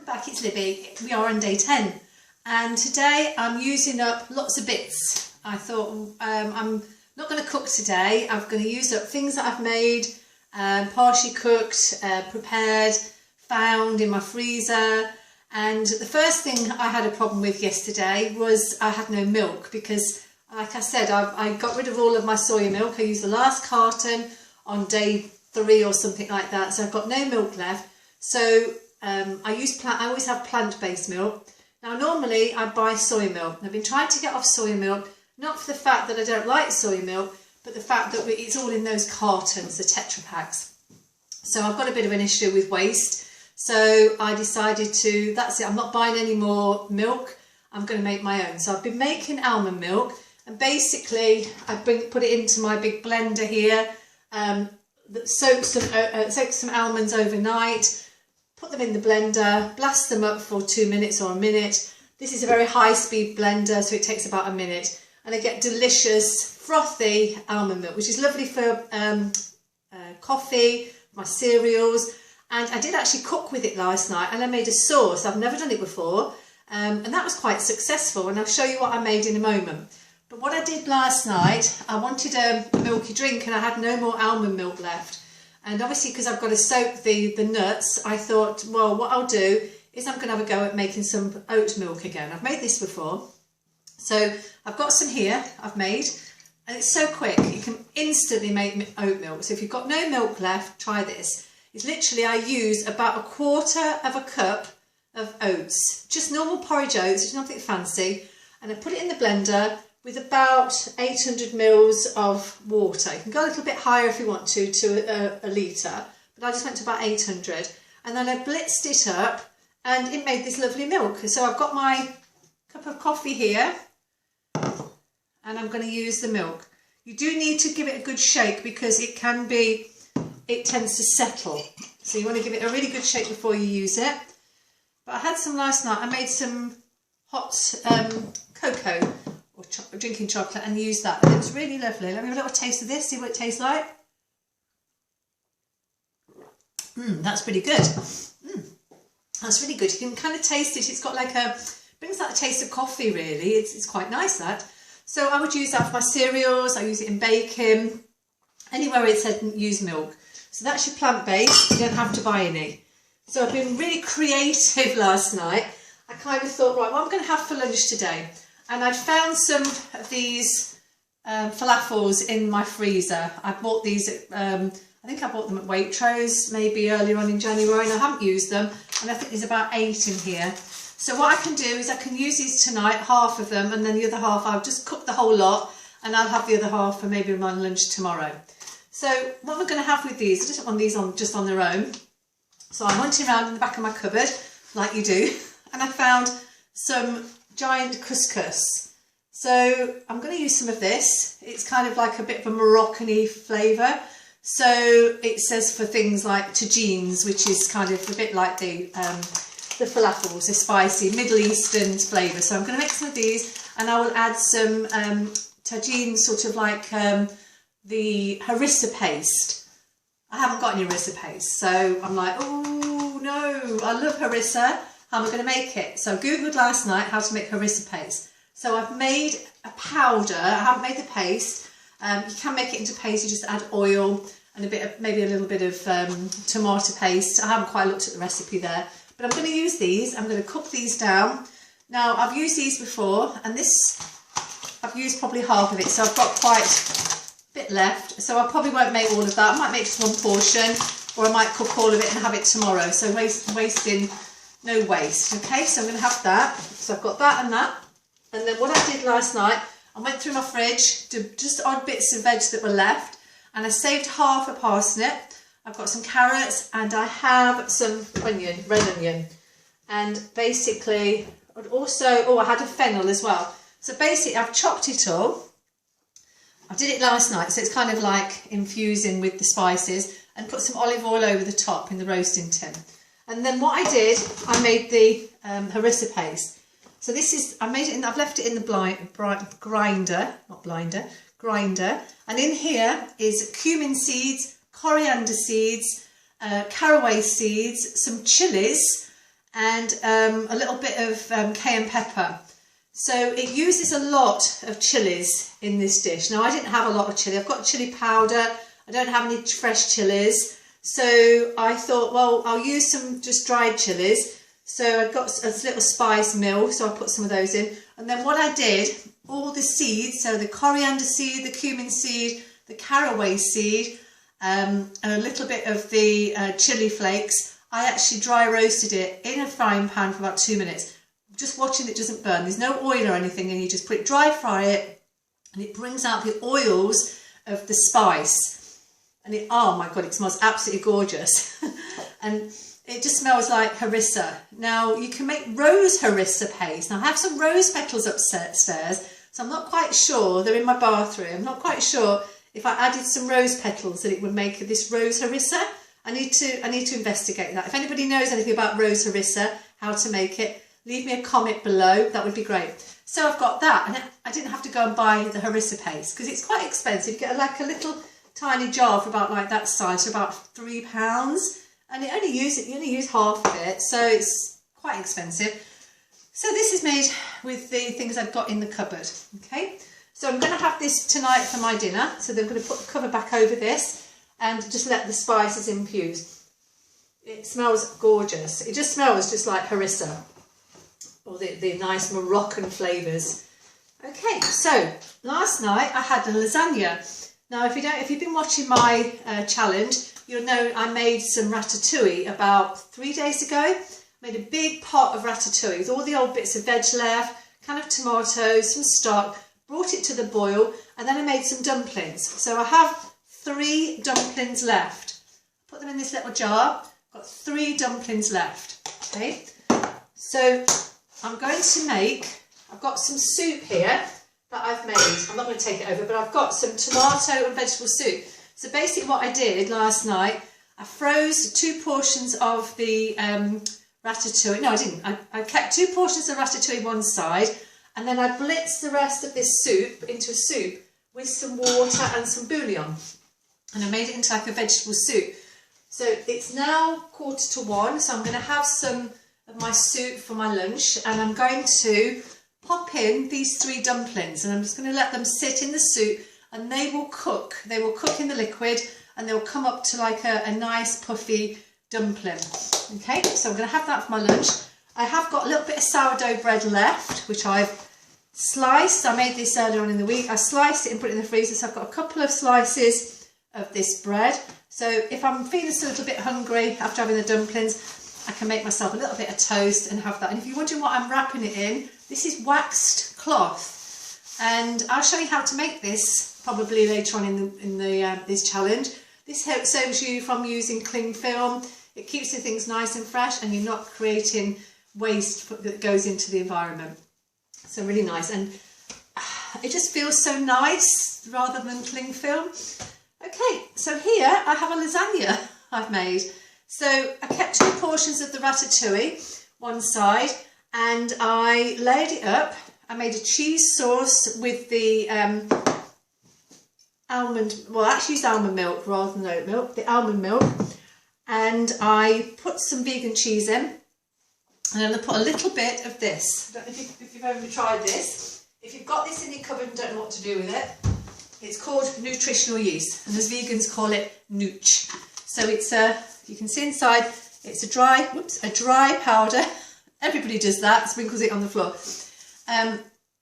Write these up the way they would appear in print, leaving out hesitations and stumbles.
back, it's Libby. We are on day 10 and today I'm using up lots of bits. I thought I'm not going to cook today. I'm going to use up things that I've made, partially cooked, prepared, found in my freezer. And the first thing I had a problem with yesterday was I had no milk because, like I said, I got rid of all of my soya milk. I used the last carton on day 3 or something like that, so I've got no milk left. So I always have plant-based milk. Now normally I buy soy milk. I've been trying to get off soy milk, not for the fact that I don't like soy milk, but the fact that it's all in those cartons, the Tetra Packs. So I've got a bit of an issue with waste. So I decided to, that's it, I'm not buying any more milk. I'm going to make my own. So I've been making almond milk, and basically I put it into my big blender here. Soak some almonds overnight, put them in the blender, blast them up for 2 minutes or a minute. This is a very high-speed blender, so it takes about a minute, and I get delicious frothy almond milk, which is lovely for coffee, my cereals. And I did actually cook with it last night, and I made a sauce. I've never done it before, and that was quite successful, and I'll show you what I made in a moment. But what I did last night, I wanted a milky drink and I had no more almond milk left. And obviously because I've got to soak the nuts, I thought, well, what I'll do is I'm going to have a go at making some oat milk again. I've made this before. So I've got some here I've made, and it's so quick. You can instantly make oat milk. So if you've got no milk left, try this. It's literally, I use about 1/4 of a cup of oats, just normal porridge oats, it's nothing fancy. And I put it in the blender with about 800 mils of water. You can go a little bit higher if you want to a litre, but I just went to about 800. And then I blitzed it up and it made this lovely milk. So I've got my cup of coffee here and I'm going to use the milk. You do need to give it a good shake because it tends to settle. So you want to give it a really good shake before you use it. But I had some last night. I made some hot cocoa or drinking chocolate and used that. And it was really lovely. Let me have a little taste of this, see what it tastes like. That's pretty good. That's really good. You can kind of taste it. It's got like brings out the taste of coffee really. It's quite nice that. So I would use that for my cereals. I use it in baking. Anywhere it said use milk. So that's your plant-based, you don't have to buy any. So I've been really creative last night. I kind of thought, right, what I'm going to have for lunch today? And I'd found some of these falafels in my freezer. I bought these, I think I bought them at Waitrose, maybe earlier on in January, and I haven't used them. And I think there's about 8 in here. So what I can do is I can use these tonight, half of them, and then the other half I'll just cook the whole lot, and I'll have the other half for maybe my lunch tomorrow. So what we're going to have with these, I just want these on just on their own. So I went around in the back of my cupboard, like you do, and I found some giant couscous. So I'm going to use some of this. It's kind of like a bit of a Moroccan-y flavour. So it says for things like tagines, which is kind of a bit like the falafels, a spicy Middle Eastern flavour. So I'm going to make some of these, and I will add some tagine, sort of like the harissa paste. I haven't got any harissa paste, so I'm like, oh no, I love harissa. How am I going to make it? So I googled last night how to make harissa paste. So I've made a powder. I haven't made the paste. You can make it into paste. You just add oil and a bit of, maybe a little bit of tomato paste. I haven't quite looked at the recipe there, but I'm going to use these. I'm going to cook these down. Now I've used these before, and this I've used probably half of it, so I've got quite bit left, so I probably won't make all of that. I might make just one portion, or I might cook all of it and have it tomorrow, so wasting no waste. Okay, so I'm going to have that. So I've got that, and then what I did last night, I went through my fridge to just odd bits of veg that were left, and I saved half a parsnip. I've got some carrots, and I have some onion, red onion, and basically also, I had a fennel as well. So basically I've chopped it all. I did it last night, so it's kind of like infusing with the spices, and put some olive oil over the top in the roasting tin. And then what I did, I made the harissa paste. So this is, I've left it in the grinder. And in here is cumin seeds, coriander seeds, caraway seeds, some chilies, and a little bit of cayenne pepper. So it uses a lot of chilies in this dish. Now I didn't have a lot of chili. I've got chili powder. I don't have any fresh chilies. So I thought, well, I'll use some just dried chilies. So I got a little spice mill, so I put some of those in. And then what I did, all the seeds, so the coriander seed, the cumin seed, the caraway seed, and a little bit of the chili flakes, I actually dry roasted it in a frying pan for about 2 minutes. Just watching it doesn't burn. There's no oil or anything, and you just put it, dry fry it, and it brings out the oils of the spice. And it, oh my God, it smells absolutely gorgeous. And it just smells like harissa. Now you can make rose harissa paste. Now I have some rose petals upstairs, so I'm not quite sure, they're in my bathroom. I'm not quite sure if I added some rose petals that it would make this rose harissa. I need to investigate that. If anybody knows anything about rose harissa, how to make it, leave me a comment below, that would be great. So I've got that, and I didn't have to go and buy the harissa paste because it's quite expensive. You get like a little tiny jar for about like that size, for about £3, and you only use half of it, so it's quite expensive. So this is made with the things I've got in the cupboard. Okay, so I'm going to have this tonight for my dinner. So I'm going to put the cover back over this and just let the spices infuse. It smells gorgeous. It just smells just like harissa, or the nice Moroccan flavours. Okay, so last night I had a lasagna. Now if you've been watching my challenge, you'll know I made some ratatouille about 3 days ago. Made a big pot of ratatouille with all the old bits of veg left, kind of tomatoes, some stock, brought it to the boil, and then I made some dumplings. So I have 3 dumplings left. Put them in this little jar. Got 3 dumplings left. Okay, so I'm going to make, I've got some soup here that I've made. I'm not going to take it over, but I've got some tomato and vegetable soup. So basically what I did last night, I froze 2 portions of the ratatouille. No, I didn't. I kept 2 portions of ratatouille one side, and then I blitzed the rest of this soup into a soup with some water and some bouillon. And I made it into like a vegetable soup. So it's now 1:45, so I'm going to have some of my soup for my lunch, and I'm going to pop in these 3 dumplings, and I'm just going to let them sit in the soup, and they will cook. They will cook in the liquid, and they'll come up to like a nice puffy dumpling. Okay, so I'm going to have that for my lunch. I have got a little bit of sourdough bread left, which I've sliced. I made this earlier on in the week. I sliced it and put it in the freezer, so I've got a couple of slices of this bread. So if I'm feeling a little bit hungry after having the dumplings, I can make myself a little bit of toast and have that. And if you're wondering what I'm wrapping it in, this is waxed cloth, and I'll show you how to make this probably later on in this challenge. This saves you from using cling film. It keeps the things nice and fresh, and you're not creating waste that goes into the environment. So really nice, and it just feels so nice rather than cling film. Okay, so here I have a lasagna I've made. So I kept 2 portions of the ratatouille one side, and I layered it up. I made a cheese sauce with the almond, well I actually used almond milk rather than oat milk, the almond milk, and I put some vegan cheese in, and I'm going to put a little bit of this. I don't know if you've ever tried this. If you've got this in your cupboard and don't know what to do with it, it's called nutritional yeast, and as vegans call it nooch. So it's you can see inside, it's a dry powder. Everybody does that, sprinkles it on the floor.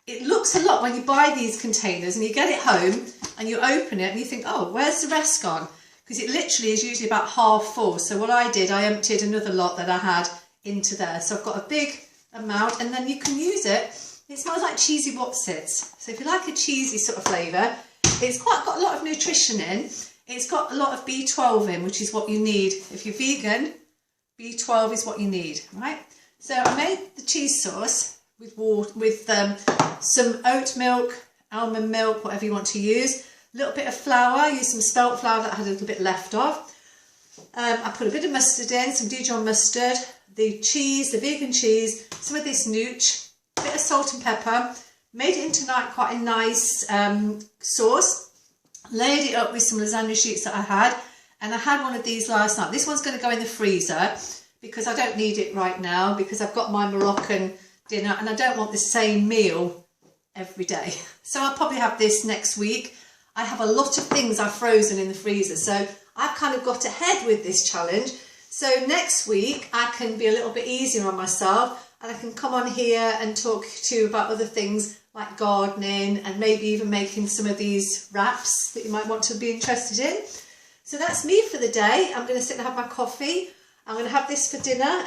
It looks a lot when you buy these containers and you get it home and you open it and you think, oh, where's the rest gone? Because it literally is usually about half full. So what I did, I emptied another lot that I had into there. So I've got a big amount, and then you can use it. It smells like cheesy Wotsits. So if you like a cheesy sort of flavour, it's got a lot of nutrition in. It's got a lot of B12 in, which is what you need. If you're vegan, B12 is what you need, right? So I made the cheese sauce with water, with some oat milk, almond milk, whatever you want to use. A little bit of flour. I used some spelt flour that I had a little bit left of. I put a bit of mustard in, some Dijon mustard, the cheese, the vegan cheese, some of this nooch, a bit of salt and pepper. Made it into quite a nice sauce. Layered it up with some lasagna sheets that I had, and I had one of these last night. This one's going to go in the freezer because I don't need it right now because I've got my Moroccan dinner and I don't want the same meal every day. So I'll probably have this next week. I have a lot of things I've frozen in the freezer, so I've kind of got ahead with this challenge. So next week I can be a little bit easier on myself and I can come on here and talk to you about other things like gardening and maybe even making some of these wraps that you might want to be interested in. So that's me for the day. I'm going to sit and have my coffee. I'm going to have this for dinner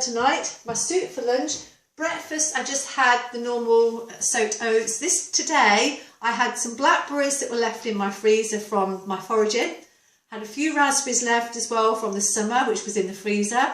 tonight, my soup for lunch. Breakfast, I just had the normal soaked oats. This today, I had some blackberries that were left in my freezer from my foraging. Had a few raspberries left as well from the summer, which was in the freezer.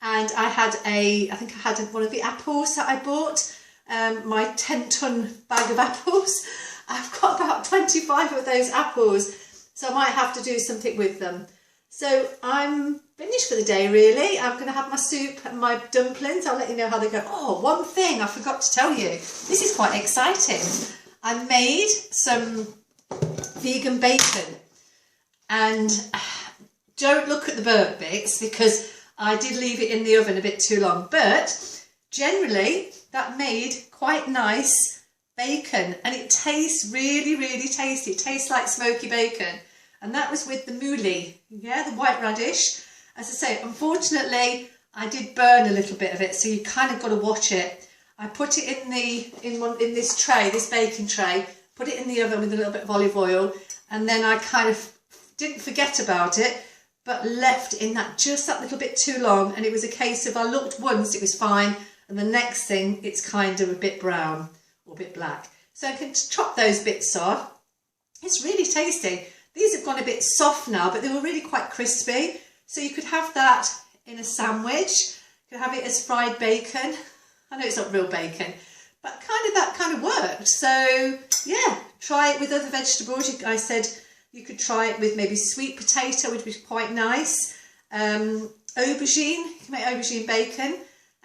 And I think I had one of the apples that I bought, my 10-ton bag of apples. I've got about 25 of those apples, so I might have to do something with them. So I'm finished for the day really. I'm going to have my soup and my dumplings. I'll let you know how they go. Oh, one thing I forgot to tell you. This is quite exciting. I made some vegan bacon. And don't look at the burnt bits because I did leave it in the oven a bit too long. But generally that made quite nice bacon and it tastes really, really tasty. It tastes like smoky bacon. And that was with the mouli, yeah, the white radish. As I say, unfortunately, I did burn a little bit of it, so you kind of got to watch it. I put it in this tray, this baking tray, put it in the oven with a little bit of olive oil, and then I kind of didn't forget about it, but left in that just that little bit too long. And it was a case of I looked once, it was fine, and the next thing, it's kind of a bit brown or a bit black. So I can chop those bits off. It's really tasty. These have gone a bit soft now, but they were really quite crispy. So you could have that in a sandwich. You could have it as fried bacon. I know it's not real bacon, but that kind of worked. So yeah, try it with other vegetables. I said you could try it with maybe sweet potato, which would be quite nice. Aubergine, you can make aubergine bacon.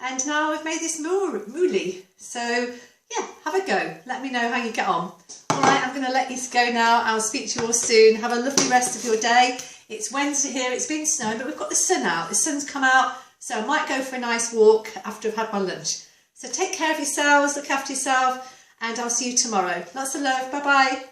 And now I've made this mouli. So yeah, have a go. Let me know how you get on. All right, I'm going to let you go now. I'll speak to you all soon. Have a lovely rest of your day. It's Wednesday here. It's been snowing, but we've got the sun out. The sun's come out, so I might go for a nice walk after I've had my lunch. So take care of yourselves, look after yourself, and I'll see you tomorrow. Lots of love. Bye-bye.